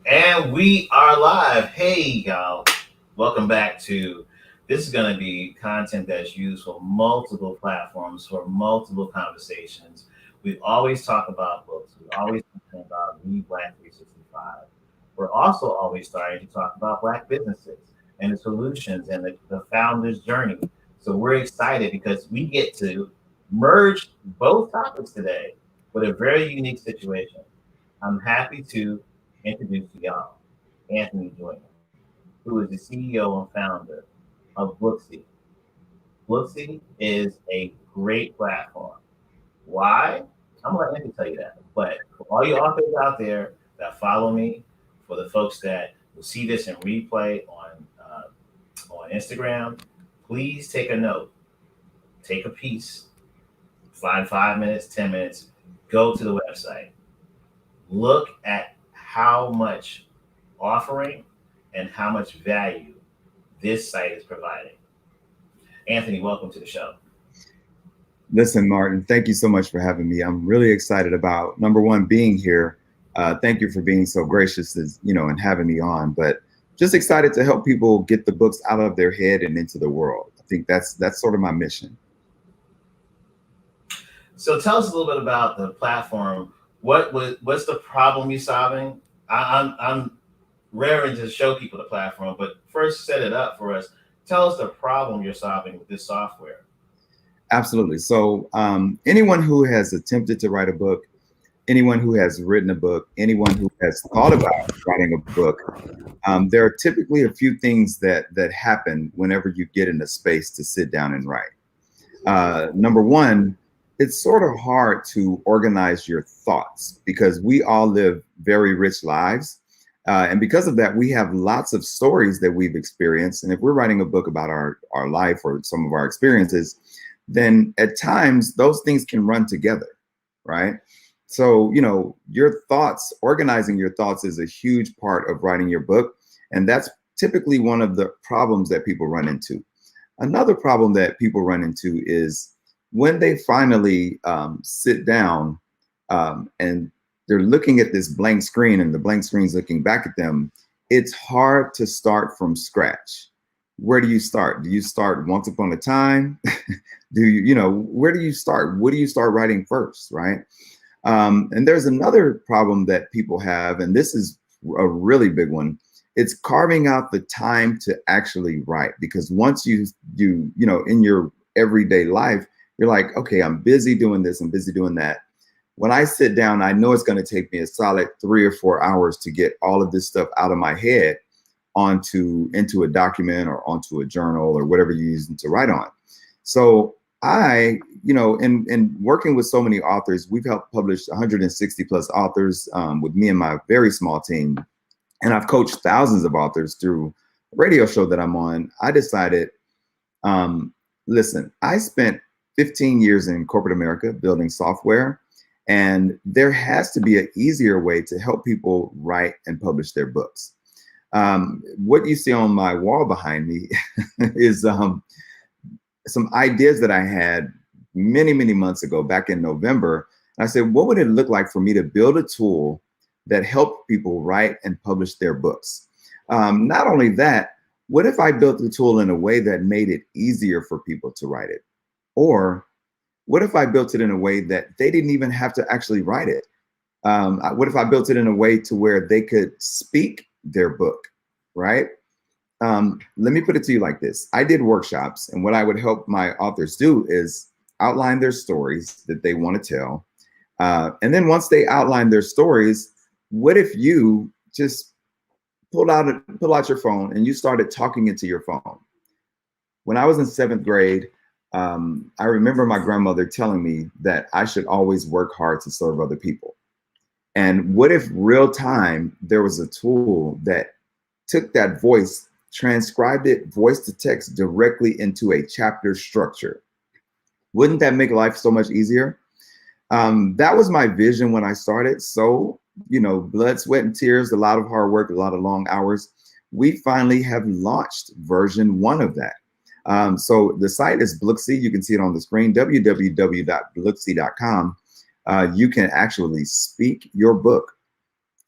And we are live. Hey, y'all. Welcome back to this is going to be content that's used for multiple platforms, for multiple conversations. We always talk about books. We always talk about Read Black 365. We're also always starting to talk about Black businesses and the solutions and the founder's journey. So we're excited because we get to merge both topics today with a very unique situation. I'm happy to introduce to y'all Anthony Joyner, who is the CEO and founder of Blooksy. Blooksy is a great platform. Why? I'm gonna let Anthony tell you that. But for all you authors out there that follow me, for the folks that will see this in replay on Instagram, please take a note, take a piece, find 5 minutes, 10 minutes, go to the website, look at how much offering and how much value this site is providing. Anthony, welcome to the show. Listen, Martin, thank you so much for having me. I'm really excited about, number one, being here. Thank you for being so gracious, and having me on. But just excited to help people get the books out of their head and into the world. I think that's sort of my mission. So tell us a little bit about the platform. What's the problem you're solving? I'm raring to show people the platform, but first set it up for us. Tell us the problem you're solving with this software. Absolutely. So anyone who has attempted to write a book, anyone who has written a book, anyone who has thought about writing a book, there are typically a few things that happen whenever you get in a space to sit down and write. Number one, it's sort of hard to organize your thoughts because we all live very rich lives. And because of that, we have lots of stories that we've experienced. And if we're writing a book about our life or some of our experiences, then at times those things can run together, right? So, your thoughts, organizing your thoughts is a huge part of writing your book. And that's typically one of the problems that people run into. Another problem that people run into is when they finally sit down and they're looking at this blank screen and the blank screen's looking back at them, it's hard to start from scratch. Where do you start? Do you start once upon a time? Where do you start? What do you start writing first, right? And there's another problem that people have, and this is a really big one. It's carving out the time to actually write, because once you in your everyday life, you're like, okay, I'm busy doing this, I'm busy doing that. When I sit down, I know it's going to take me a solid 3 or 4 hours to get all of this stuff out of my head into a document or onto a journal or whatever you're using to write on. So in working with so many authors, we've helped publish 160 plus authors with me and my very small team. And I've coached thousands of authors through a radio show that I'm on. I decided, listen, I spent 15 years in corporate America building software, and there has to be an easier way to help people write and publish their books. What you see on my wall behind me is some ideas that I had many, many months ago, back in November. And I said, what would it look like for me to build a tool that helped people write and publish their books? Not only that, what if I built the tool in a way that made it easier for people to write it? Or what if I built it in a way that they didn't even have to actually write it? What if I built it in a way to where they could speak their book, right? Let me put it to you like this. I did workshops, and what I would help my authors do is outline their stories that they want to tell. And then once they outline their stories, what if you just pull out your phone and you started talking into your phone? When I was in 7th grade, I remember my grandmother telling me that I should always work hard to serve other people. And what if real time, there was a tool that took that voice, transcribed it voice to text directly into a chapter structure? Wouldn't that make life so much easier? That was my vision when I started. So, blood, sweat, and tears, a lot of hard work, a lot of long hours. We finally have launched version 1 of that. So the site is Blooksy. You can see it on the screen, www.blooksy.com. You can actually speak your book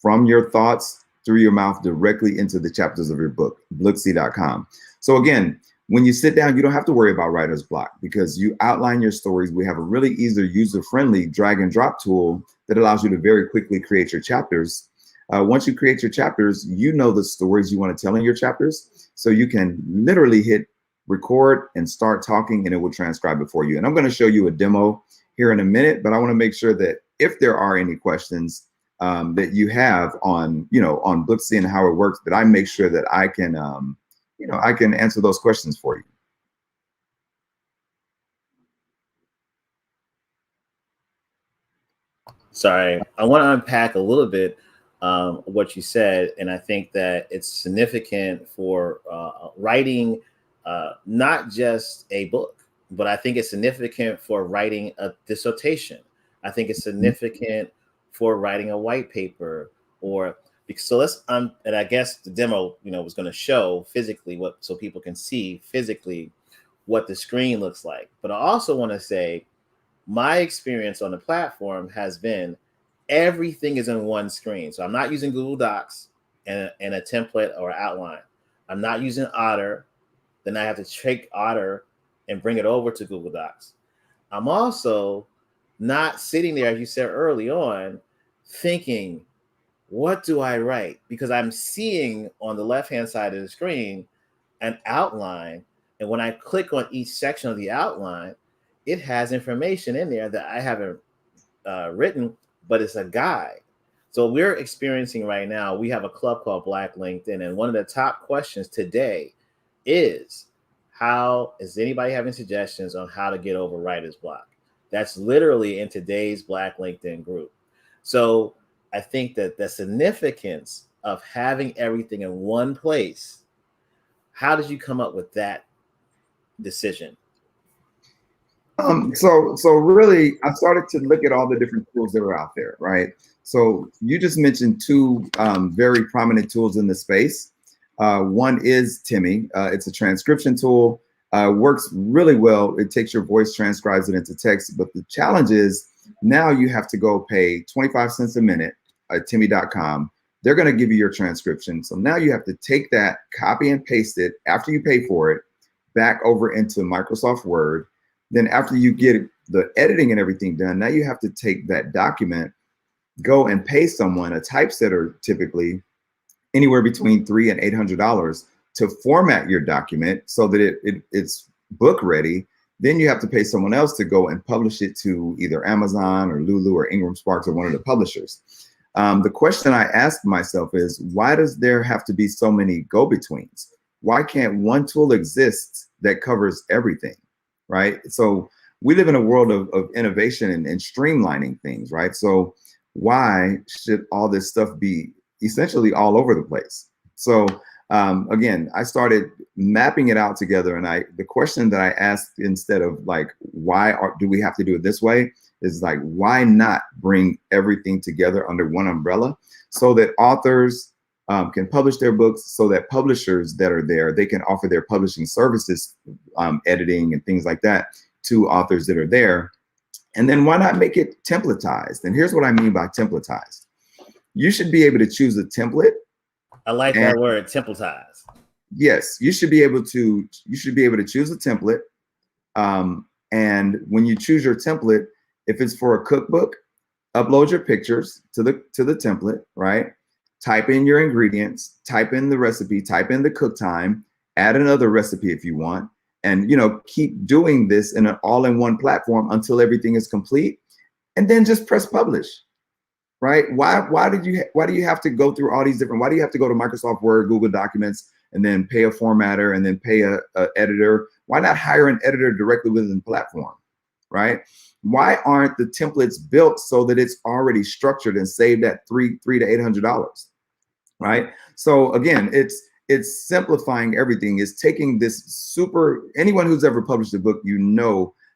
from your thoughts through your mouth directly into the chapters of your book, Blooksy.com. So again, when you sit down, you don't have to worry about writer's block because you outline your stories. We have a really easy, user-friendly drag and drop tool that allows you to very quickly create your chapters. Once you create your chapters, you know the stories you want to tell in your chapters. So you can literally hit record and start talking and it will transcribe it for you. And I'm going to show you a demo here in a minute, but I want to make sure that if there are any questions that you have on, on Blooksy and how it works, that I make sure that I can, I can answer those questions for you. Sorry, I want to unpack a little bit what you said, and I think that it's significant for writing not just a book, but I think it's significant for writing a dissertation. I think it's significant for writing a white paper, or so let's and I guess the demo, was going to show physically so people can see physically what the screen looks like. But I also want to say my experience on the platform has been everything is in one screen. So I'm not using Google Docs and a template or outline. I'm not using Otter. Then I have to take Otter and bring it over to Google Docs. I'm also not sitting there, as you said early on, thinking, what do I write? Because I'm seeing on the left-hand side of the screen an outline. And when I click on each section of the outline, it has information in there that I haven't written, but it's a guide. So we're experiencing right now, we have a club called Black LinkedIn. And one of the top questions today is, how is anybody having suggestions on how to get over writer's block? That's literally in today's Black LinkedIn group. So I think that the significance of having everything in one place, how did you come up with that decision? So really, I started to look at all the different tools that are out there, right? So you just mentioned two very prominent tools in the space. One is Timmy. It's a transcription tool. Works really well. It takes your voice, transcribes it into text. But the challenge is now you have to go pay 25 cents a minute at Timmy.com. They're going to give you your transcription. So now you have to take that, copy and paste it after you pay for it, back over into Microsoft Word. Then after you get the editing and everything done, now you have to take that document, go and pay someone, a typesetter typically, anywhere between $300 and $800 to format your document so that it's book ready. Then you have to pay someone else to go and publish it to either Amazon or Lulu or Ingram Sparks or one of the publishers. The question I asked myself is, why does there have to be so many go-betweens? Why can't one tool exist that covers everything, right? So we live in a world of innovation and streamlining things, right? So why should all this stuff be essentially all over the place? So again, I started mapping it out together, and the question that I asked, instead of like, do we have to do it this way, is like, why not bring everything together under one umbrella so that authors can publish their books, so that publishers that are there, they can offer their publishing services, editing and things like that to authors that are there. And then why not make it templatized? And here's what I mean by templatized. You should be able to choose a template. I like that word, templatized. Yes, you should be able to choose a template. And when you choose your template, if it's for a cookbook, upload your pictures to the template, right? Type in your ingredients, type in the recipe, type in the cook time, add another recipe if you want, and keep doing this in an all-in-one platform until everything is complete, and then just press publish. Right? Why do you have to go through all these different? Why do you have to go to Microsoft Word, Google Documents, and then pay a formatter and then pay a editor? Why not hire an editor directly within the platform? Right? Why aren't the templates built so that it's already structured and saved at $300 to $800? Right? So again, it's simplifying everything. It's taking this anyone who's ever published a book,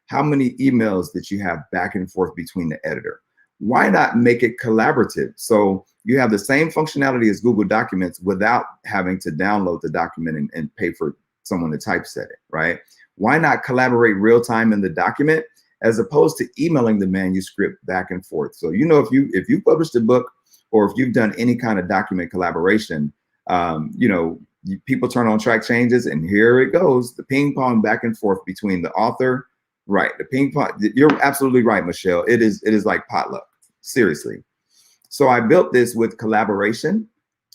how many emails that you have back and forth between the editor. Why not make it collaborative? So you have the same functionality as Google Documents without having to download the document and pay for someone to typeset it, right? Why not collaborate real time in the document as opposed to emailing the manuscript back and forth? So if you published a book or if you've done any kind of document collaboration, you know, people turn on track changes and here it goes, the ping pong back and forth between the author. Right, the ping pong, you're absolutely right, Michelle. It is like potluck, seriously. So I built this with collaboration.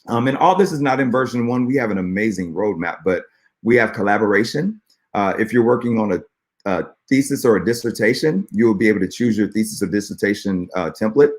And all this is not in version 1. We have an amazing roadmap, but we have collaboration. If you're working on a thesis or a dissertation, you will be able to choose your thesis or dissertation template.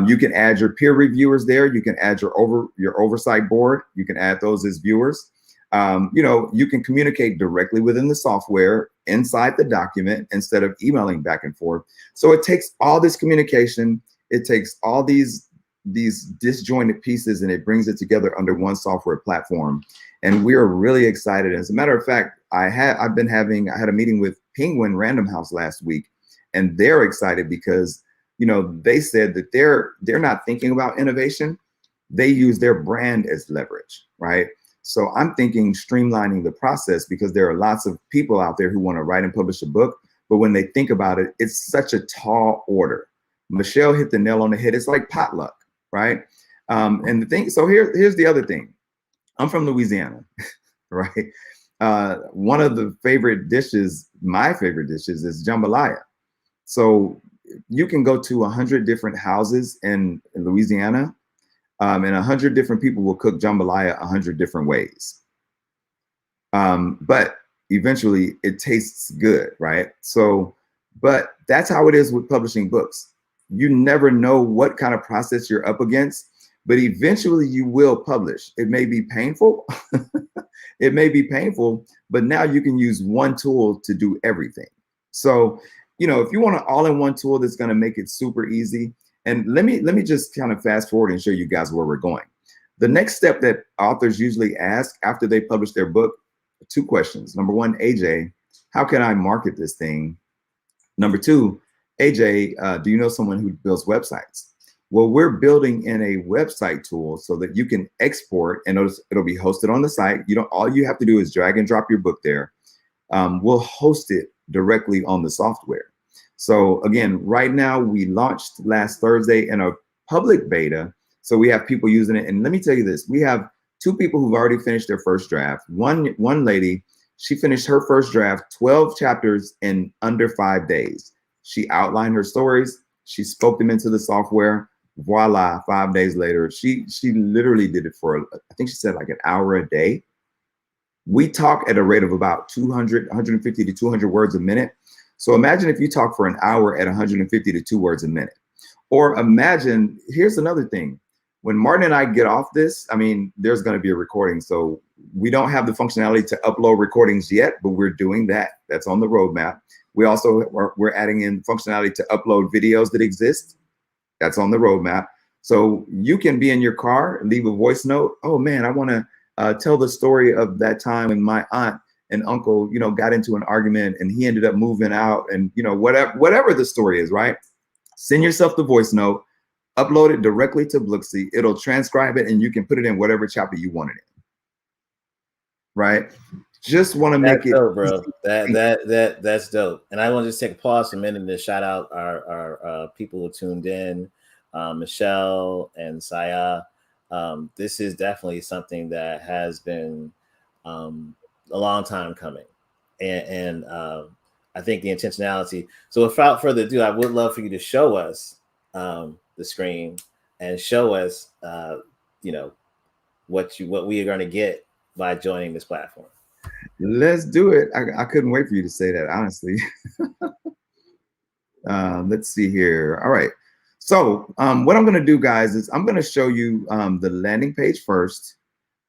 You can add your peer reviewers there. You can add your oversight board. You can add those as viewers. You know, you can communicate directly within the software inside the document instead of emailing back and forth. So it takes all this communication. It takes all these disjointed pieces and it brings it together under one software platform. And we are really excited. As a matter of fact, I had a meeting with Penguin Random House last week, and they're excited because, you know, they said that they're not thinking about innovation. They use their brand as leverage, right? So I'm thinking streamlining the process because there are lots of people out there who want to write and publish a book, but when they think about it, it's such a tall order. Michelle hit the nail on the head. It's like potluck, right? And the thing, so here's the other thing. I'm from Louisiana, right? One of the favorite dishes, my favorite dishes, is jambalaya. So you can go to 100 different houses in Louisiana, and 100 different people will cook jambalaya 100 different ways. But eventually it tastes good, right? So, but that's how it is with publishing books. You never know what kind of process you're up against, but eventually you will publish. It may be painful. It may be painful, but now you can use one tool to do everything. So, you know, if you want an all-in-one tool that's going to make it super easy, and let me just kind of fast forward and show you guys where we're going. The next step that authors usually ask after they publish their book, 2 questions. Number 1, AJ, how can I market this thing? Number 2, AJ, do you know someone who builds websites? Well, we're building in a website tool so that you can export and it'll be hosted on the site. All you have to do is drag and drop your book there. We'll host it directly on the software. So again, right now we launched last Thursday in a public beta. So we have people using it. And let me tell you this, we have 2 people who've already finished their first draft. One lady, she finished her first draft, 12 chapters in under 5 days. She outlined her stories. She spoke them into the software. Voila, 5 days later, she literally did it for, I think she said like an hour a day. We talk at a rate of about 150 to 200 words a minute. So imagine if you talk for an hour at 150 to 2 words a minute. Or imagine, here's another thing. When Martin and I get off this, I mean, there's going to be a recording. So we don't have the functionality to upload recordings yet, but we're doing that. That's on the roadmap. We also, we're adding in functionality to upload videos that exist. That's on the roadmap. So you can be in your car and leave a voice note. Oh man, I want to tell the story of that time when my aunt and uncle, you know, got into an argument and he ended up moving out, and you know, whatever the story is, right? Send yourself the voice note, upload it directly to Blooksy. It'll transcribe it and you can put it in whatever chapter you want it in. Right? Just want to make it dope, bro. That's dope. And I want to just take a pause for a minute to shout out our people who tuned in, Michelle and Saya. This is definitely something that has been a long time coming, and I think the intentionality. So without further ado, I would love for you to show us the screen and show us, you know, what we are going to get by joining this platform. Let's do it. I couldn't wait for you to say that, honestly. Let's see here. All right. So what I'm going to do, guys, is I'm going to show you the landing page first.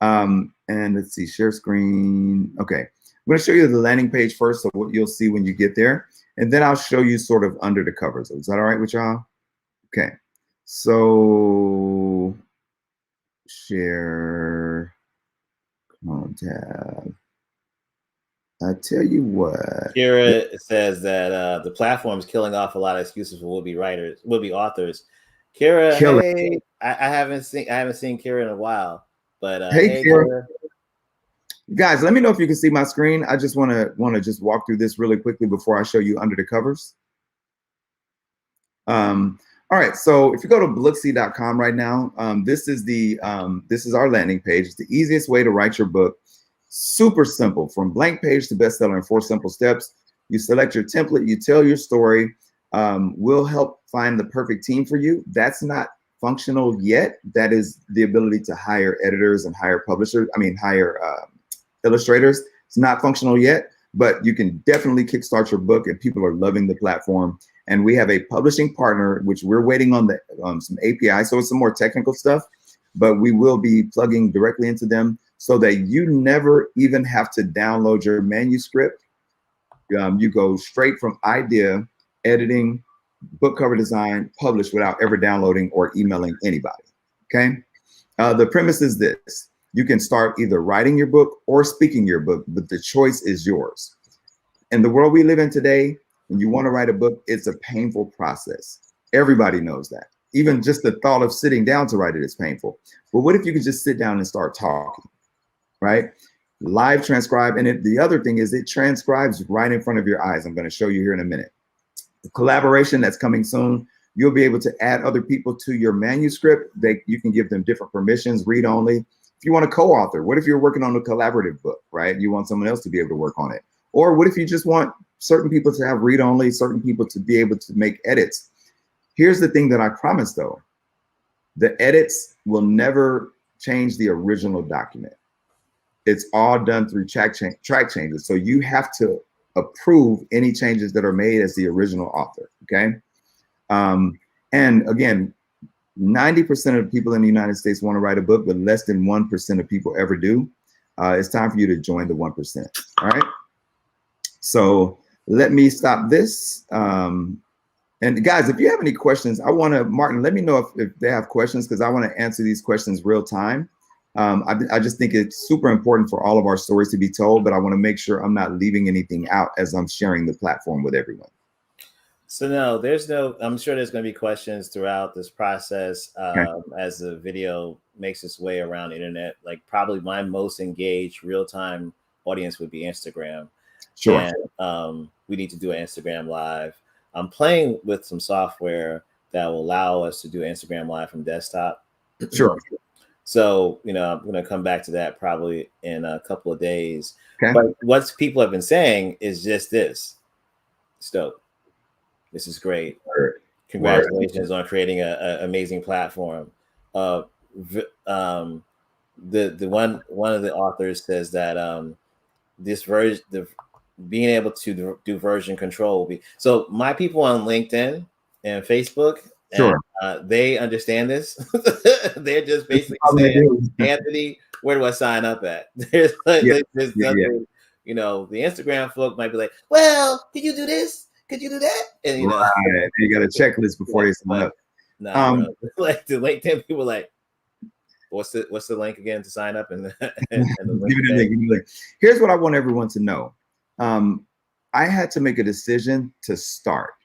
And let's see, share screen. Okay. I'm going to show you the landing page first, so what you'll see when you get there. And then I'll show you sort of under the covers. Is that all right with y'all? Okay. So share, tab. I tell you what. Kira says that the platform is killing off a lot of excuses for would-be authors. Kira, hey, I haven't seen Kira in a while, but hey Kira. Guys, let me know if you can see my screen. I just want to just walk through this really quickly before I show you under the covers. All right, so if you go to blooksy.com right now, this is our landing page. It's the easiest way to write your book. Super simple, from blank page to bestseller in 4 simple steps. You select your template, you tell your story. We'll help find the perfect team for you. That's not functional yet. That is the ability to hire editors and hire publishers. Hire illustrators. It's not functional yet, but you can definitely kickstart your book, and people are loving the platform. And we have a publishing partner, which we're waiting on some API. So it's some more technical stuff, but we will be plugging directly into them so that you never even have to download your manuscript. You go straight from idea, editing, book cover design, publish without ever downloading or emailing anybody. Okay. The premise is this: you can start either writing your book or speaking your book, but the choice is yours. In the world we live in today, when you want to write a book, it's a painful process. Everybody knows that. Even just the thought of sitting down to write it is painful. But what if you could just sit down and start talking, right? Live transcribe. And the other thing is it transcribes right in front of your eyes. I'm going to show you here in a minute. The collaboration that's coming soon, you'll be able to add other people to your manuscript. You can give them different permissions, read only. If you want to co-author, what if you're working on a collaborative book, right? You want someone else to be able to work on it. Or what if you just want certain people to have read only, certain people to be able to make edits? Here's the thing that I promise though: the edits will never change the original document. It's all done through track changes. So you have to approve any changes that are made as the original author, okay? And again, 90% of people in the United States want to write a book, but less than 1% of people ever do. It's time for you to join the 1%, all right? So let me stop this. And guys, if you have any questions, Martin, let me know if they have questions, because I want to answer these questions real time. I just think it's super important for all of our stories to be told, but I want to make sure I'm not leaving anything out as I'm sharing the platform with everyone. So I'm sure there's going to be questions throughout this process as the video makes its way around the internet. Like probably my most engaged real-time audience would be Instagram. Sure. And we need to do an Instagram live. I'm playing with some software that will allow us to do Instagram live from desktop. Sure. So, I'm going to come back to that probably in a couple of days. Okay. But what people have been saying is just this: Stoke, this is great. Congratulations on creating an amazing platform. The one of the authors says that this version, being able to do version control will be. So my people on LinkedIn and Facebook, sure, they understand this. They're just basically saying, Anthony, where do I sign up at? There's nothing, the Instagram folk might be like, well, could you do this? Could you do that? And you got a checklist before they sign up. Like the LinkedIn people, like, what's the link again to sign up? And here's what I want everyone to know. I had to make a decision to start.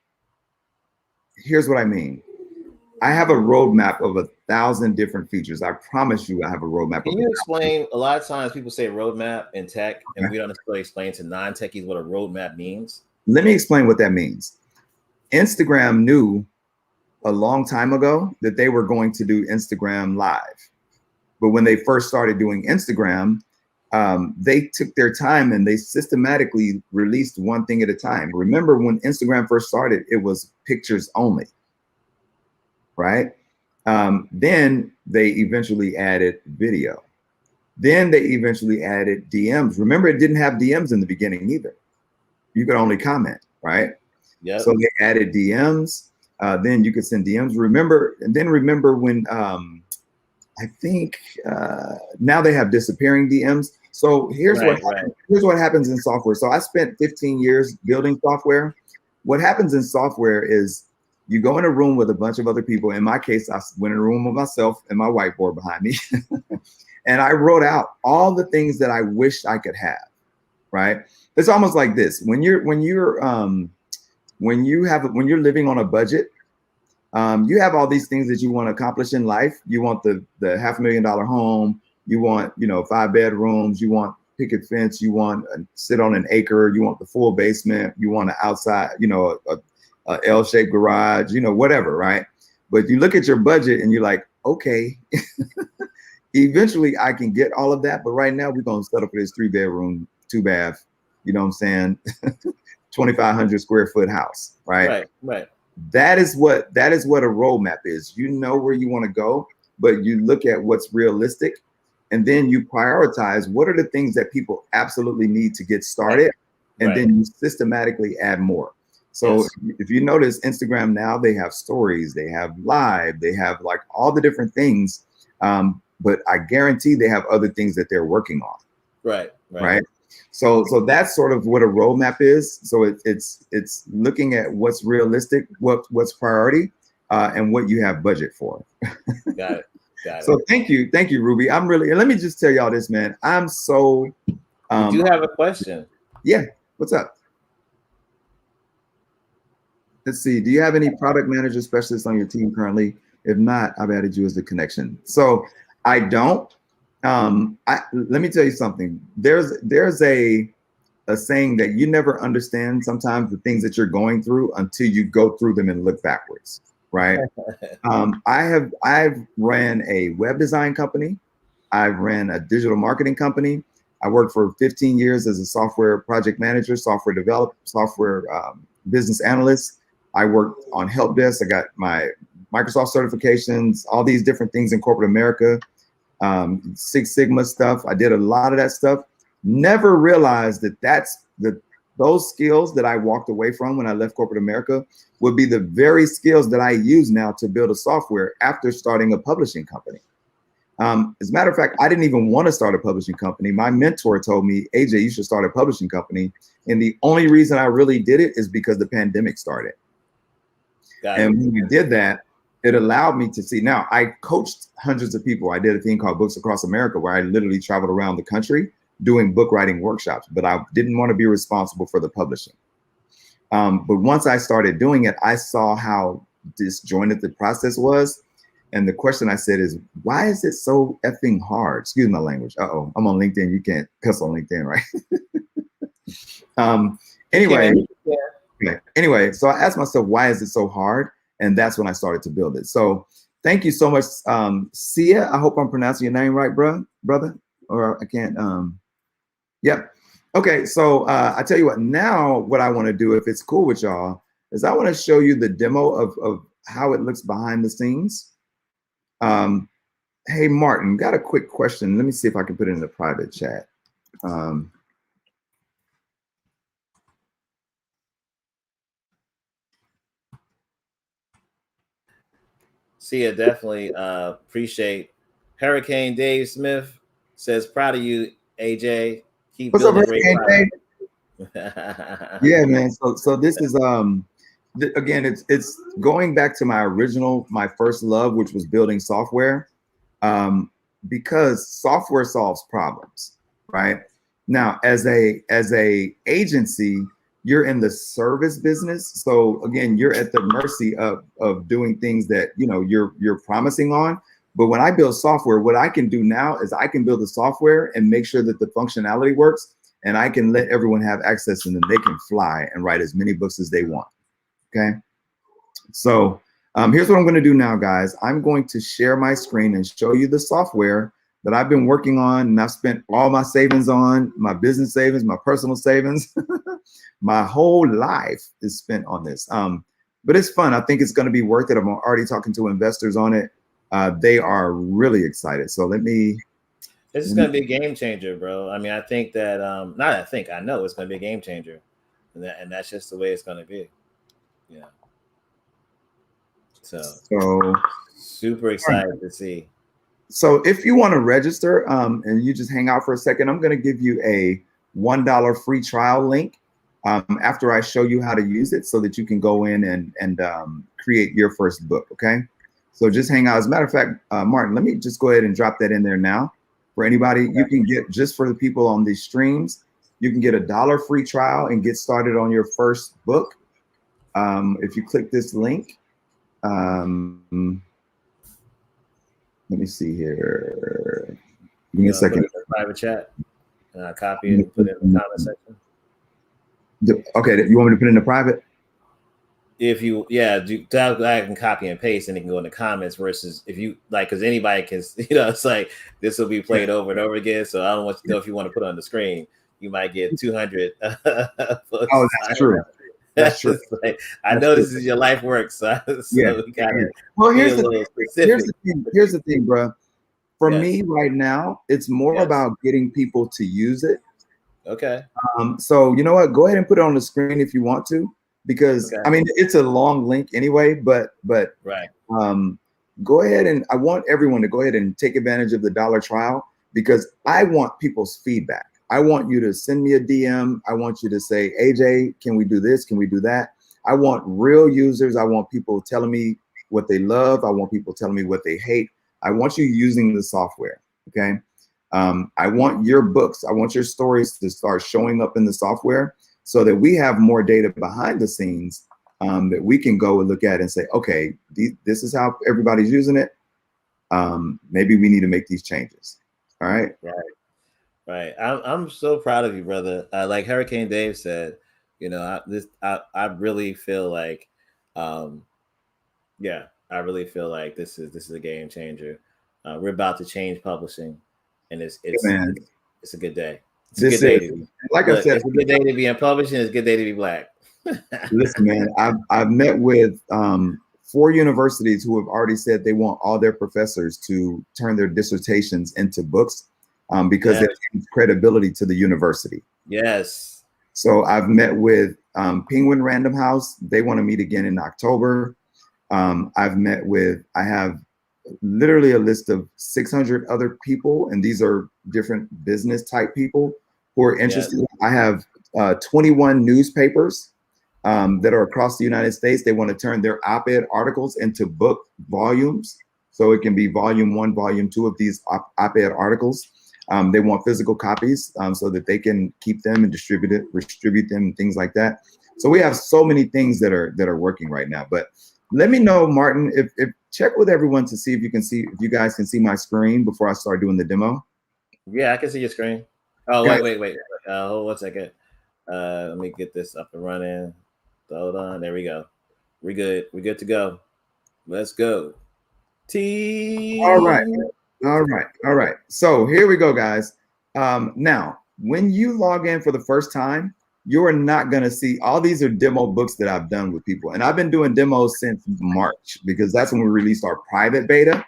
Here's what I mean. I have a roadmap of 1,000 different features. I promise you I have a roadmap. Can you explain? A lot of times people say roadmap in tech, and we don't necessarily explain to non-techies what a roadmap means. Let me explain what that means. Instagram knew a long time ago that they were going to do Instagram Live. But when they first started doing Instagram, they took their time and they systematically released one thing at a time. Remember when Instagram first started, it was pictures only, right? Then they eventually added video. Then they eventually added DMs. Remember, it didn't have DMs in the beginning either. You could only comment, right? Yeah. So they added DMs. Then you could send DMs. Remember when I think now they have disappearing DMs. So here's what happens in software. So I spent 15 years building software. What happens in software is you go in a room with a bunch of other people. In my case, I went in a room with myself and my whiteboard behind me. And I wrote out all the things that I wished I could have, right? It's almost like this. When you're living on a budget, you have all these things that you want to accomplish in life. You want the $500,000 home. You want, 5 bedrooms. You want picket fence. You want to sit on an acre. You want the full basement. You want an outside, a L-shaped garage, whatever, right? But you look at your budget and you're like, okay, eventually I can get all of that. But right now we're going to settle for this 3-bedroom, 2-bath, you know what I'm saying? 2,500 square foot house, right? Right. That is what a roadmap is. You know where you want to go, but you look at what's realistic, and then you prioritize what are the things that people absolutely need to get started, and then you systematically add more. So if you notice, Instagram now, they have stories, they have live, they have like all the different things, but I guarantee they have other things that they're working on. Right. So that's sort of what a roadmap is. So it's looking at what's realistic, what's priority, and what you have budget for. Got it. So thank you, Ruby. I'm really, and let me just tell y'all this, man. I'm so. You do have a question? Yeah. What's up? Let's see. Do you have any product manager specialists on your team currently? If not, I've added you as the connection. So I don't. Let me tell you something. There's a saying that you never understand sometimes the things that you're going through until you go through them and look backwards, right? I've ran a web design company. I've ran a digital marketing company. I worked for 15 years as a software project manager, software developer, software business analyst. I worked on help desk. I got my Microsoft certifications, all these different things in corporate America. Six Sigma stuff. I did a lot of that stuff. Never realized that those skills that I walked away from when I left corporate America would be the very skills that I use now to build a software after starting a publishing company. As a matter of fact, I didn't even want to start a publishing company. My mentor told me, AJ, you should start a publishing company. And the only reason I really did it is because the pandemic started. And when we did that, it allowed me to see. Now, I coached hundreds of people. I did a thing called Books Across America, where I literally traveled around the country doing book writing workshops, but I didn't want to be responsible for the publishing. But once I started doing it, I saw how disjointed the process was. And the question I said is, why is it so effing hard? Excuse my language. Uh-oh, I'm on LinkedIn. You can't cuss on LinkedIn, right? Anyway, so I asked myself, why is it so hard? And that's when I started to build it. So thank you so much, Sia. I hope I'm pronouncing your name right, brother. Or I can't. Yep. Okay, so I tell you what, now what I want to do, if it's cool with y'all, is I want to show you the demo of how it looks behind the scenes. Hey, Martin, got a quick question. Let me see if I can put it in the private chat. See, I definitely appreciate. Hurricane Dave Smith says, proud of you, AJ. Keep What's up, building great Hurricane product. Yeah, man. So this is again, it's going back to my first love, which was building software, because software solves problems, right? Now, as a agency, you're in the service business, so again, you're at the mercy of doing things that you're promising on. But when I build software, what I can do now is I can build the software and make sure that the functionality works, and I can let everyone have access, and then they can fly and write as many books as they want. Okay. So here's what I'm going to do now, guys. I'm going to share my screen and show you the software that I've been working on, and I've spent all my savings on, my business savings, my personal savings. My whole life is spent on this. But it's fun. I think it's going to be worth it. I'm already talking to investors on it. They are really excited. So this is going to be a game changer, bro. I mean, I think that, I know it's going to be a game changer. And that's just the way it's going to be. Yeah. So super excited to see. So if you want to register and you just hang out for a second, I'm going to give you a $1 free trial link after I show you how to use it so that you can go in and create your first book. Okay. So just hang out. As a matter of fact, Martin, let me just go ahead and drop that in there now. For anybody, you can get, just for the people on these streams, you can get a $1 free trial and get started on your first book. If you click this link, let me see here. Give me a second. Private chat. Copy and put it in the comment section. Okay, you want me to put it in the private? if you do that, I can copy and paste and it can go in the comments versus if you like, because anybody can, it's like this will be played over and over again. So I don't want you to know if you want to put it on the screen, you might get 200 Oh, folks. that's true. That's true. Like, I That's know true. this is your life work, so Yeah. we gotta Well, be a here's the little thing. specific. Here's the thing, bro. For Yes. me right now, it's more Yes. about getting people to use it. Okay. So you know what? Go ahead and put it on the screen if you want to, because Okay. I mean it's a long link anyway. But Right. go ahead, and I want everyone to go ahead and take advantage of the dollar trial, because I want people's feedback. I want you to send me a DM. I want you to say, AJ, can we do this? Can we do that? I want real users. I want people telling me what they love. I want people telling me what they hate. I want you using the software. Okay. I want your books. I want your stories to start showing up in the software so that we have more data behind the scenes that we can go and look at and say, okay, this is how everybody's using it. Maybe we need to make these changes. All right. Right. I'm so proud of you, brother. Like Hurricane Dave said, I really feel like, yeah, I really feel like this is a game changer. We're about to change publishing, and it's a good day. It's a good day to be. Like I said, it's a good day to be in publishing. It's a good day to be Black. Listen, man, I've met with 4 universities who have already said they want all their professors to turn their dissertations into books because it gives credibility to the university. Yes. So I've met with Penguin Random House. They want to meet again in October. I have literally a list of 600 other people, and these are different business type people who are interested. Yes. I have 21 newspapers that are across the United States. They want to turn their op-ed articles into book volumes. So it can be volume 1, volume 2 of these op-ed articles. They want physical copies so that they can keep them and distribute them and things like that. So we have so many things that are working right now. But let me know, Martin, if check with everyone to see if you guys can see my screen before I start doing the demo. Yeah, I can see your screen. Oh, wait. Hold 1 second. Let me get this up and running. Hold on. There we go. We're good. We're good to go. Let's go. All right. So here we go, guys. Now, when you log in for the first time, you are not going to see all these are demo books that I've done with people. And I've been doing demos since March because that's when we released our private beta.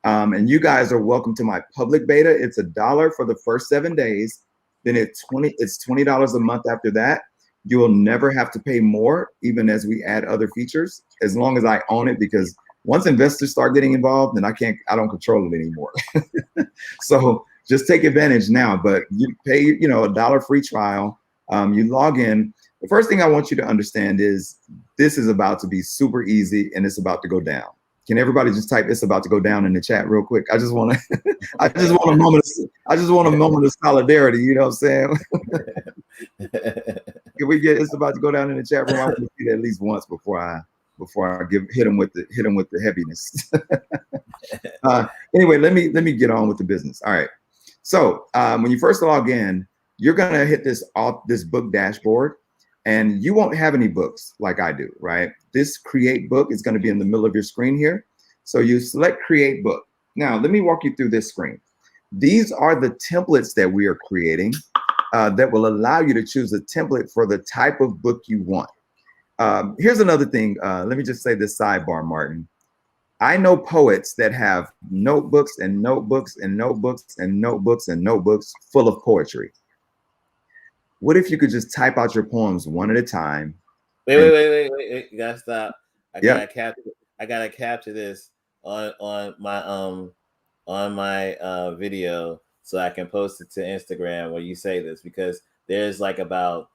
And you guys are welcome to my public beta. It's $1 for the first 7 days. Then it's $20 a month after that. You will never have to pay more, even as we add other features, as long as I own it, because once investors start getting involved, then I don't control it anymore. So just take advantage now, but you pay, $1 free trial. You log in. The first thing I want you to understand is this is about to be super easy and it's about to go down. Can everybody just type "it's about to go down" in the chat real quick? I just want a moment of solidarity. You know what I'm saying? Can we get "it's about to go down" in the chat room? I want to see that at least once before I hit them with the heaviness. Anyway, let me get on with the business. All right. So when you first log in, you're gonna hit this book dashboard, and you won't have any books like I do, right? This create book is gonna be in the middle of your screen here. So you select create book. Now, let me walk you through this screen. These are the templates that we are creating that will allow you to choose a template for the type of book you want. Here's another thing. Let me just say this sidebar, Martin. I know poets that have notebooks and notebooks and notebooks and notebooks and notebooks full of poetry. What if you could just type out your poems one at a time? Wait. You gotta stop. I gotta capture this on my video so I can post it to Instagram where you say this, because there's like about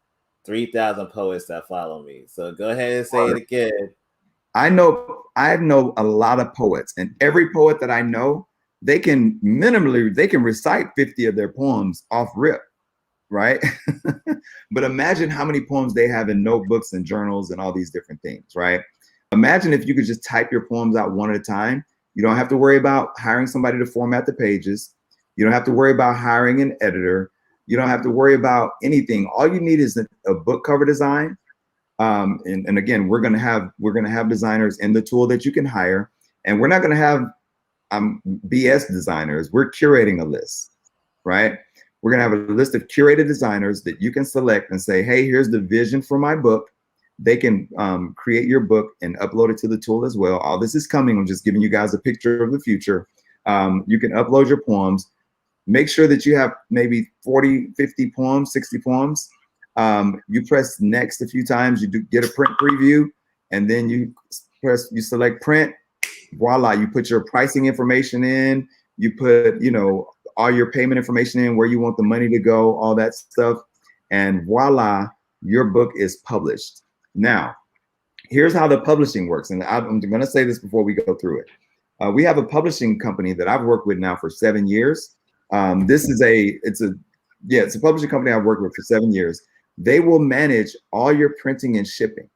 3,000 poets that follow me. So go ahead and say it again. I know a lot of poets, and every poet that I know, they can recite 50 of their poems off rip, right? But imagine how many poems they have in notebooks and journals and all these different things, right? Imagine if you could just type your poems out one at a time. You don't have to worry about hiring somebody to format the pages. You don't have to worry about hiring an editor. You don't have to worry about anything. All you need is a book cover design, And again, we're gonna have designers in the tool that you can hire, and we're not gonna have BS designers. We're curating a list, right? We're gonna have a list of curated designers that you can select and say, hey, here's the vision for my book. They can create your book and upload it to the tool as well. All this is coming. I'm just giving you guys a picture of the future. You can upload your poems. Make sure that you have maybe 40, 50 poems, 60 poems. You press next a few times, you get a print preview, and then you select print. Voila, you put your pricing information in, you put, all your payment information in, where you want the money to go, all that stuff. And voila, your book is published. Now, here's how the publishing works. And I'm going to say this before we go through it. We have a publishing company that I've worked with now for 7 years. It's a publishing company I've worked with for 7 years. They will manage all your printing and shipping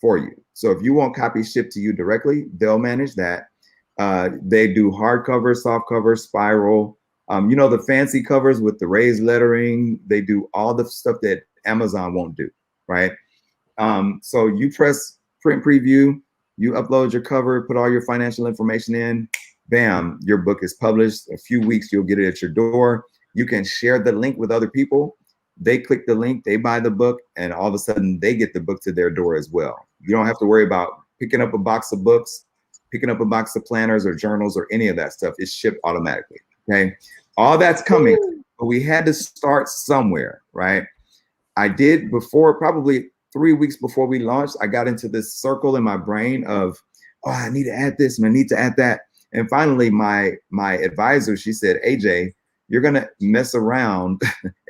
for you. So if you want copies shipped to you directly, they'll manage that. They do hardcover, soft cover, spiral, the fancy covers with the raised lettering. They do all the stuff that Amazon won't do, right? So you press print preview, you upload your cover, put all your financial information in, bam, your book is published. A few weeks, you'll get it at your door. You can share the link with other people. They click the link, they buy the book, and all of a sudden they get the book to their door as well. You don't have to worry about picking up a box of books, picking up a box of planners or journals or any of that stuff. It's shipped automatically, okay? All that's coming, but we had to start somewhere, right? I did before, probably 3 weeks before we launched, I got into this circle in my brain of, oh, I need to add this and I need to add that. And finally, my advisor, she said, AJ, you're going to mess around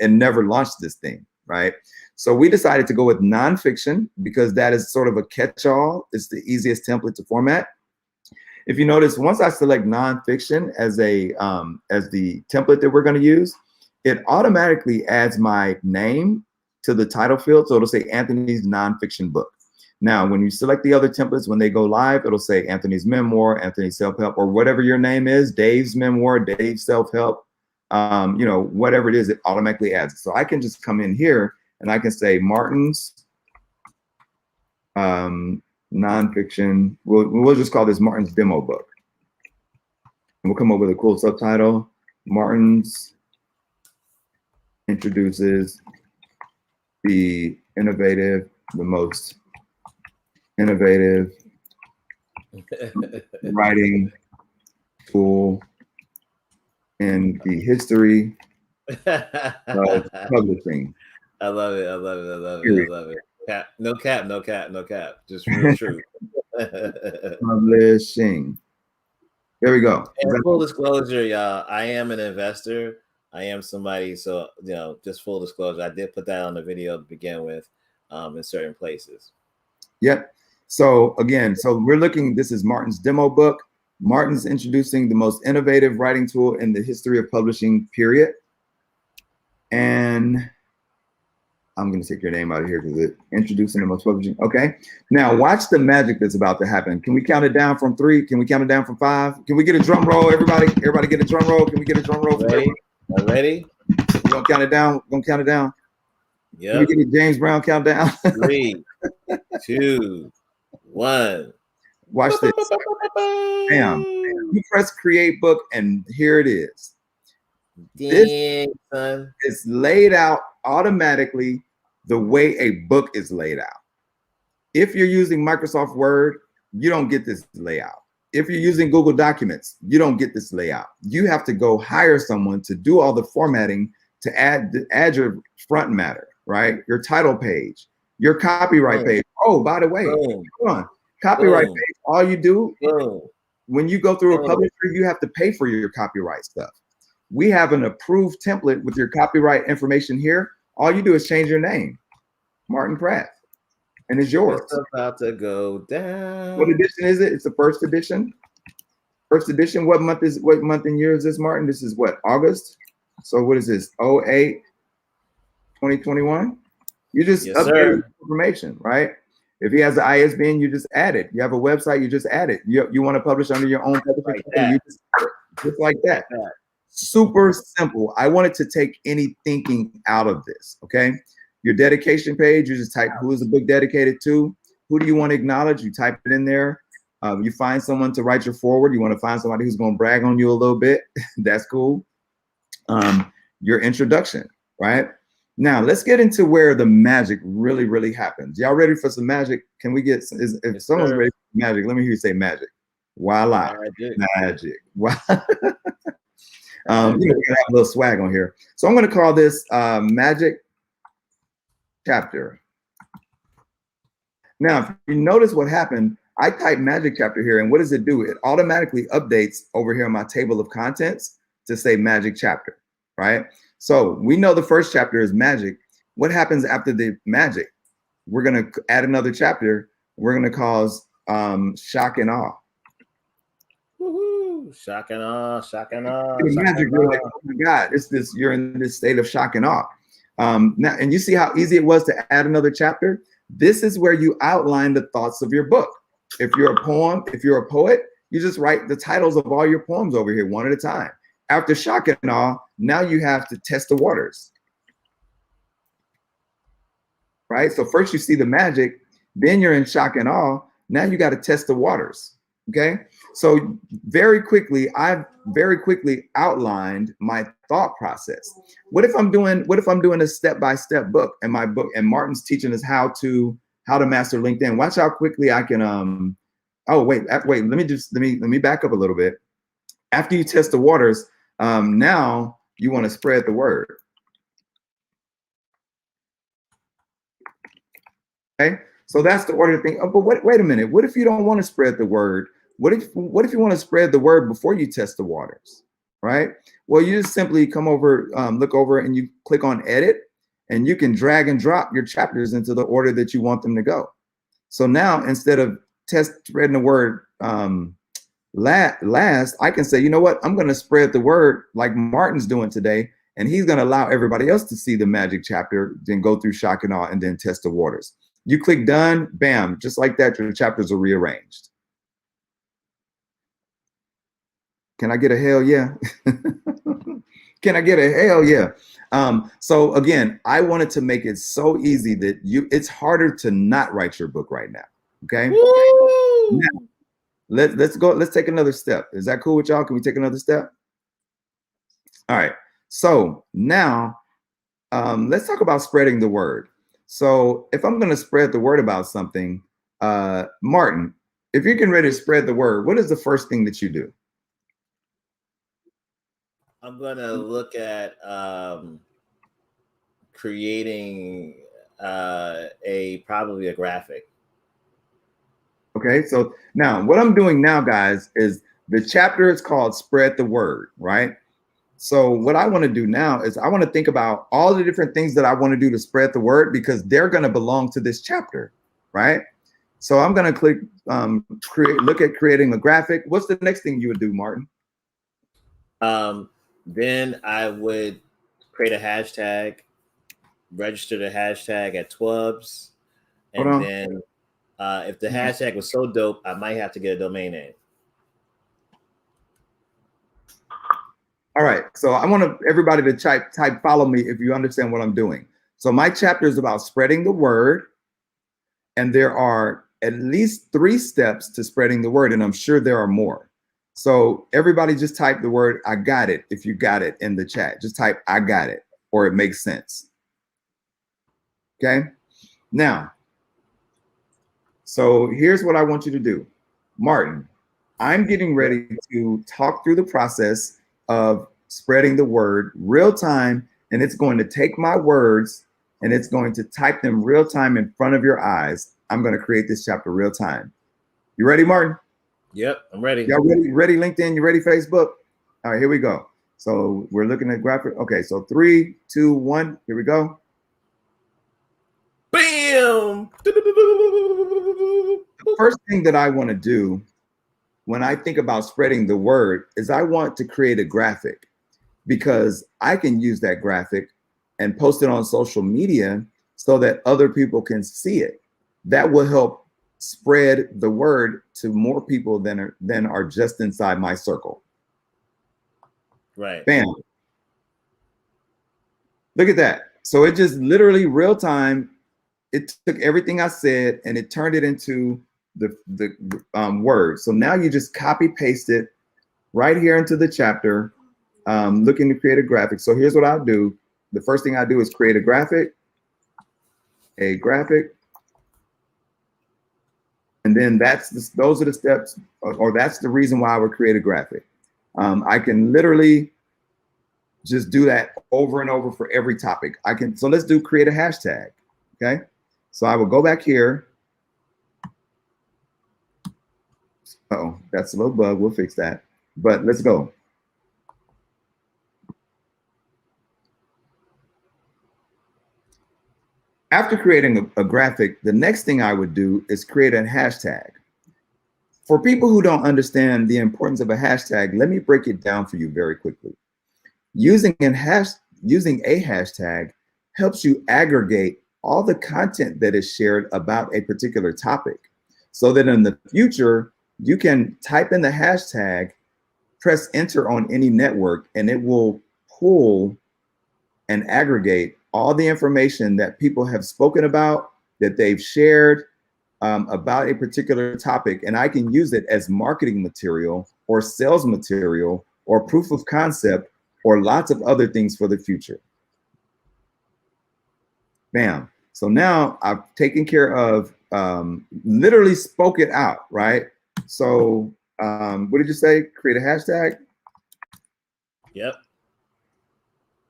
and never launch this thing, right? So we decided to go with nonfiction because that is sort of a catch-all. It's the easiest template to format. If you notice, once I select nonfiction as the template that we're going to use, it automatically adds my name to the title field. So it'll say Anthony's nonfiction book. Now, when you select the other templates, when they go live, it'll say Anthony's memoir, Anthony's self-help, or whatever your name is, Dave's memoir, Dave's self-help. Whatever it is, it automatically adds it. So I can just come in here and I can say Martin's nonfiction. We'll just call this Martin's demo book. And we'll come up with a cool subtitle. Martin's introduces the most innovative writing tool in the history of publishing. I love it. I love it. I love it. I love it. Cap, no cap, no cap, no cap. Just real true. Publishing. There we go. And full disclosure, y'all, I am an investor. I am somebody, so just full disclosure, I did put that on the video to begin with, in certain places. Yep. So again, we're looking. This is Martin's demo book. Martin's introducing the most innovative writing tool in the history of publishing, period. And I'm going to take your name out of here because it's introducing the most publishing. Okay. Now watch the magic that's about to happen. Can we count it down from 3? Can we count it down from 5? Can we get a drum roll, everybody? Everybody get a drum roll. Can we get a drum roll? Ready? Ready? We're going to count it down. We're going to count it down. Yeah. Can we get a James Brown countdown? 3, 2, 1. Watch this. Bam. You press create book, and here it is. Dang, son. It's laid out automatically the way a book is laid out. If you're using Microsoft Word, you don't get this layout. If you're using Google Documents, you don't get this layout. You have to go hire someone to do all the formatting to add your front matter, right? Your title page, your copyright page. Oh, by the way, come on. Copyright page, all you do when you go through a publisher, you have to pay for your copyright stuff. We have an approved template with your copyright information here. All you do is change your name, Martin Pratt, and it's yours. It's about to go down. What edition is it? It's the first edition. First edition. What month and year is this, Martin? This is what, August? So what is this? 08, 2021? You just update information, right? If he has the ISBN, you just add it. You have a website, you just add it. You want to publish under your own publishing company, you just like that. Super simple. I wanted to take any thinking out of this, okay? Your dedication page, you just type who is the book dedicated to. Who do you want to acknowledge? You type it in there. You find someone to write your forward. You want to find somebody who's going to brag on you a little bit. That's cool. Your introduction, right? Now let's get into where the magic really, really happens. Y'all ready for some magic? Can we get, if someone's ready for magic, let me hear you say magic. Voila, magic. Wow. You know, we're gonna have a little swag on here. So I'm gonna call this magic chapter. Now, if you notice what happened, I type magic chapter here, and what does it do? It automatically updates over here in my table of contents to say magic chapter, right? So we know the first chapter is magic. What happens after the magic? We're gonna add another chapter. We're gonna cause shock and awe. Woohoo! Shock and awe, shock and awe. Magic, you're like, oh my God, it's this, you're in this state of shock and awe. Now, and you see how easy it was to add another chapter? This is where you outline the thoughts of your book. If you're a poem, if you're a poet, you just write the titles of all your poems over here one at a time. After shock and awe, now you have to test the waters. Right? So first you see the magic, then you're in shock and awe. Now you got to test the waters. Okay. So very quickly, I've very quickly outlined my thought process. What if I'm doing a step-by-step book, and my book, and Martin's teaching us how to master LinkedIn. Watch how quickly I can oh wait, let me back up a little bit. After you test the waters, now you want to spread the word. Okay, so that's the order thing. Oh, but wait a minute. What if you don't want to spread the word? What if you want to spread the word before you test the waters, right? Well, you just simply come over, look over, and you click on edit, and you can drag and drop your chapters into the order that you want them to go. So now, instead of spreading the word last, I can say, you know what? I'm going to spread the word like Martin's doing today, and he's going to allow everybody else to see the magic chapter, then go through shock and awe, and then test the waters. You click done, bam, just like that, your chapters are rearranged. Can I get a hell yeah? Can I get a hell yeah? So again, I wanted to make it so easy that it's harder to not write your book right now. Okay. Now, let's go. Let's take another step. Is that cool with y'all? Can we take another step? All right. So now let's talk about spreading the word. So if I'm going to spread the word about something, Martin, if you're getting ready to spread the word, what is the first thing that you do? I'm gonna look at creating probably a graphic. Okay, so now what I'm doing now, guys, is the chapter is called Spread the Word, right? So what I want to do now is I want to think about all the different things that I want to do to spread the word, because they're going to belong to this chapter, right? So I'm going to click look at creating a graphic. What's the next thing you would do, Martin? Then I would create a hashtag, register the hashtag at TWUBS, and then if the hashtag was so dope, I might have to get a domain name. All right, so I want everybody to type follow me if you understand what I'm doing. So my chapter is about spreading the word, and there are at least 3 steps to spreading the word, and I'm sure there are more. So everybody just type the word "I got it" if you got it in the chat. Just type "I got it" or "it makes sense." Okay. Now, so here's what I want you to do. Martin, I'm getting ready to talk through the process of spreading the word real time, and it's going to take my words and it's going to type them real time in front of your eyes. I'm going to create this chapter real time. You ready, Martin? Yep, I'm ready. Y'all ready, LinkedIn? You ready, Facebook? All right, here we go. So we're looking at graphic. Okay, so 3, 2, 1. Here we go. Bam! The first thing that I want to do when I think about spreading the word is I want to create a graphic, because I can use that graphic and post it on social media so that other people can see it. That will help spread the word to more people than are just inside my circle. Right. Bam. Look at that. So it just literally real time. It took everything I said and it turned it into the words. So now you just copy paste it right here into the chapter. Looking to create a graphic. So here's what I'll do. The first thing I do is create a graphic, and then those are the steps, or that's the reason why I would create a graphic. I can literally just do that over and over for every topic. So let's do create a hashtag. Okay. So I will go back here. Oh, that's a little bug. We'll fix that. But let's go. After creating a graphic, the next thing I would do is create a hashtag. For people who don't understand the importance of a hashtag, let me break it down for you very quickly. Using a hashtag helps you aggregate all the content that is shared about a particular topic, so that in the future, you can type in the hashtag, press enter on any network, and it will pull and aggregate all the information that people have spoken about, that they've shared about a particular topic. And I can use it as marketing material or sales material or proof of concept or lots of other things for the future. Bam. So now I've taken care of, literally spoke it out, right? So what did you say? Create a hashtag? Yep.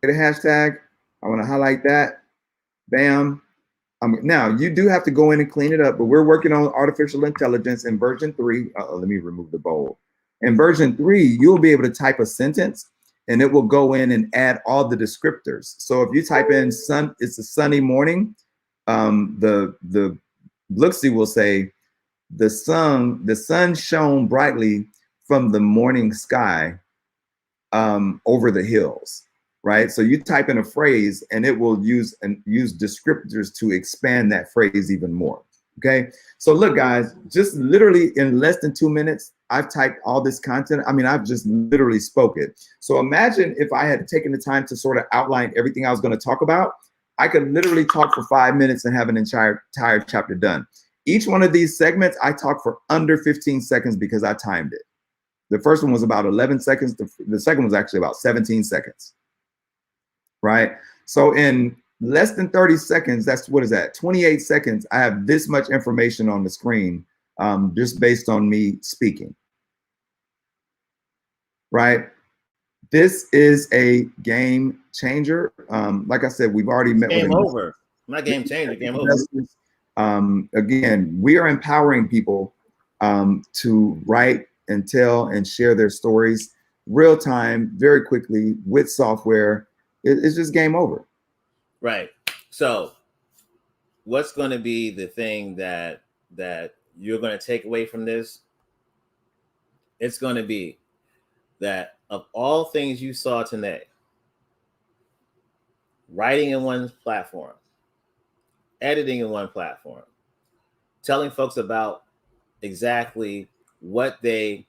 Create a hashtag. I want to highlight that. Bam. Now you do have to go in and clean it up, but we're working on artificial intelligence in version 3. Let me remove the bold. In version 3, you'll be able to type a sentence and it will go in and add all the descriptors. So if you type in sun, it's a sunny morning, the Blooksy will say the sun shone brightly from the morning sky over the hills. Right. So you type in a phrase and it will use descriptors to expand that phrase even more. OK, so look, guys, just literally in less than 2 minutes, I've typed all this content. I mean, I've just literally spoke it. So imagine if I had taken the time to sort of outline everything I was going to talk about. I could literally talk for 5 minutes and have an entire chapter done. Each one of these segments, I talk for under 15 seconds because I timed it. The first one was about 11 seconds. The second was actually about 17 seconds. Right. So in less than 30 seconds, that's, what is that? 28 seconds. I have this much information on the screen just based on me speaking. Right. This is a game changer. Like I said, we've already met. Game over. Not game changer. Game over. Again, we are empowering people to write and tell and share their stories real time, very quickly with software. It's just game over. Right. So what's going to be the thing that you're going to take away from this? It's going to be that of all things you saw today, writing in one platform, editing in one platform, telling folks about exactly what they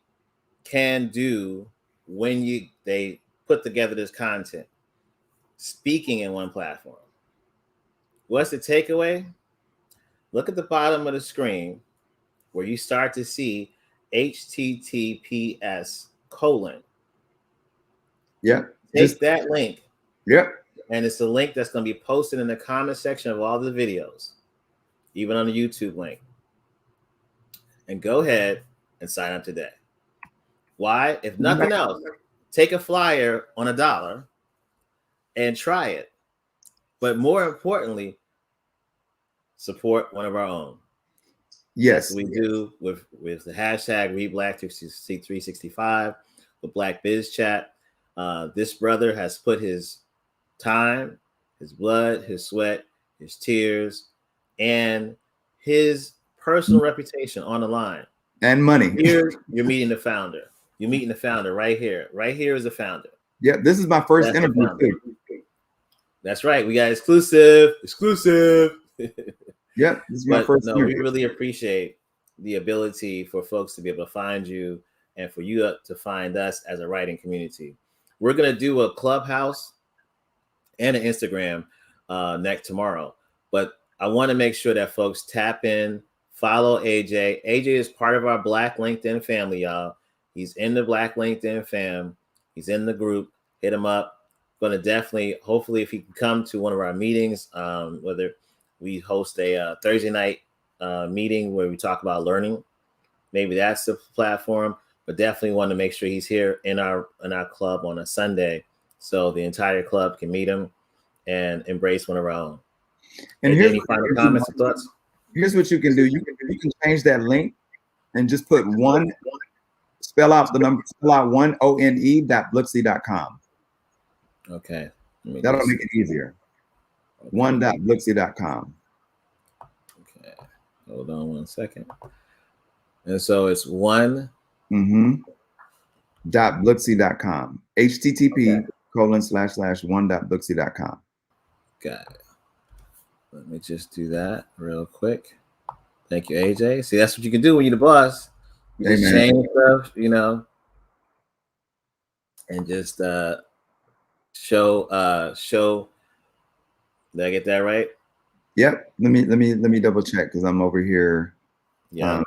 can do when they put together this content, speaking in one platform. What's the takeaway? Look at the bottom of the screen where you start to see HTTPS:/. Yep. Take that link. Yep. And it's the link that's going to be posted in the comment section of all the videos, even on the YouTube link. And go ahead and sign up today. Why? If nothing else, take a flyer on $1 and try it. But more importantly, support one of our own. Yes. That's what we do with the hashtag ReadBlack365 with Black Biz Chat. This brother has put his time, his blood, his sweat, his tears, and his personal reputation on the line. And money. Here, you're meeting the founder. You're meeting the founder right here. Right here is the founder. Yeah, this is my first interview too. That's right. We got exclusive. Yep, this is my first interview. We really appreciate the ability for folks to be able to find you and for you to find us as a writing community. We're going to do a Clubhouse and an Instagram next tomorrow. But I want to make sure that folks tap in, follow AJ. AJ is part of our Black LinkedIn family, y'all. He's in the Black LinkedIn fam. He's in the group. Hit him up. Going to definitely, hopefully, if he can come to one of our meetings, whether we host a Thursday night meeting where we talk about learning, maybe that's the platform. But definitely want to make sure he's here in our club on a Sunday, so the entire club can meet him and embrace one of our own. And AJ, here's any final comments or thoughts? Here's what you can do. You can change that link and just put one, spell out one one.blooksy.com. Okay. That'll make it easier. Okay. One.blooksy.com. Okay. Hold on one second. And so it's one. .blooksy.com. http://1.blooksy.com. Got it. Let me just do that real quick. Thank you, AJ. See, that's what you can do when you're the boss. You just change stuff, you know, and just show. Did I get that right? Yep. Let me double check because I'm over here. Yeah.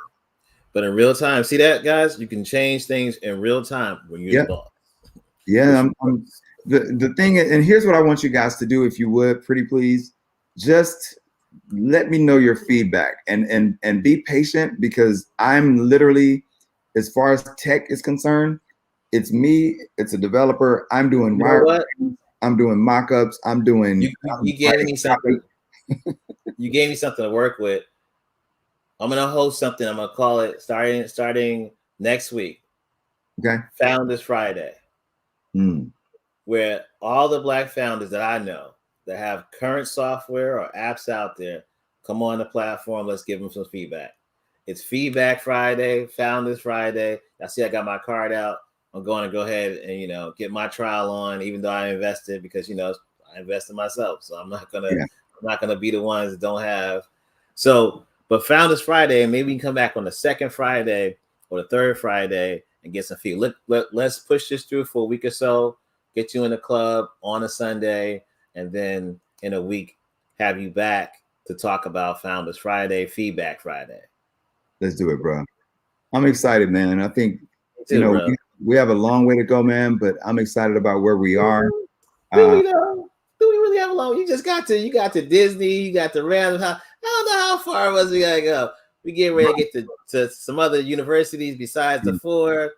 But in real time, see that, guys? You can change things in real time when you're the boss. Yeah. The thing, and here's what I want you guys to do, if you would, pretty please, just let me know your feedback and be patient, because I'm literally, as far as tech is concerned, it's me, it's a developer. I'm doing wireframes, I'm doing mock-ups, I'm doing. You gave me something. You gave me something to work with. I'm gonna host something. I'm gonna call it starting next week. Okay. Founders Friday, where all the Black founders that I know that have current software or apps out there come on the platform. Let's give them some feedback. It's Feedback Friday, Founders Friday. I see I got my card out. I'm going to go ahead and get my trial on, even though I invested, because I invested myself. So I'm not gonna be the ones that don't have. So. But Founders Friday, maybe we can come back on the second Friday or the third Friday and get some feedback. Let's push this through for a week or so, get you in the club on a Sunday, and then in a week have you back to talk about Founders Friday, Feedback Friday. Let's do it, bro. I'm excited, man. I think we have a long way to go, man, but I'm excited about where we are. Do we really have a long? You got to Disney, you got to Random House. I don't know how far was we gotta go. We get ready to get to some other universities besides the four.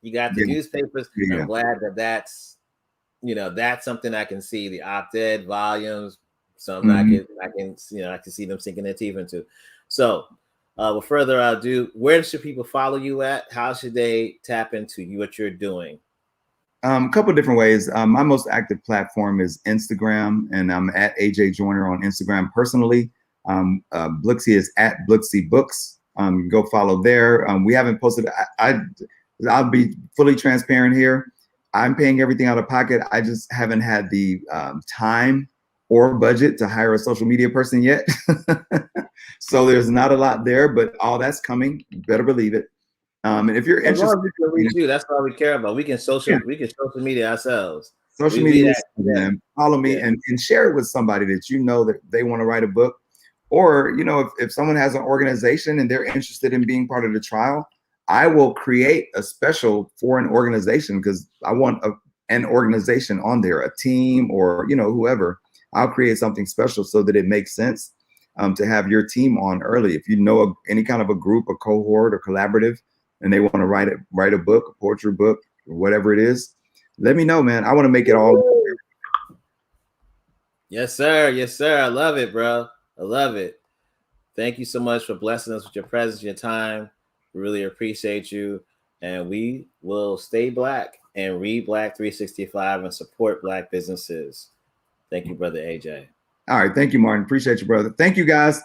You got the newspapers. Yeah. I'm glad that's something I can see, the op-ed volumes. Something I can see them sinking their teeth into. So with further ado, where should people follow you at? How should they tap into what you're doing? A couple of different ways. My most active platform is Instagram, and I'm at AJ Joyner on Instagram personally. Blooksy is at Blooksy Books. Go follow there. We haven't posted. I'll be fully transparent here. I'm paying everything out of pocket. I just haven't had the time or budget to hire a social media person yet. So there's not a lot there, but all that's coming. You better believe it. And if you're interested, that's all we care about. We can social media ourselves. Social media, man. Follow me and share it with somebody that that they want to write a book. Or, if someone has an organization and they're interested in being part of the trial, I will create a special for an organization, because I want an organization on there, a team, or, whoever. I'll create something special so that it makes sense to have your team on early. If you know any kind of a group, a cohort, or collaborative, and they want to write a book, a poetry book, or whatever it is, let me know, man. I want to make it all. Yes, sir. Yes, sir. I love it, bro. I love it. Thank you so much for blessing us with your presence, your time. We really appreciate you. And we will stay Black and read Black 365 and support Black businesses. Thank you, brother AJ. All right. Thank you, Martin. Appreciate you, brother. Thank you, guys.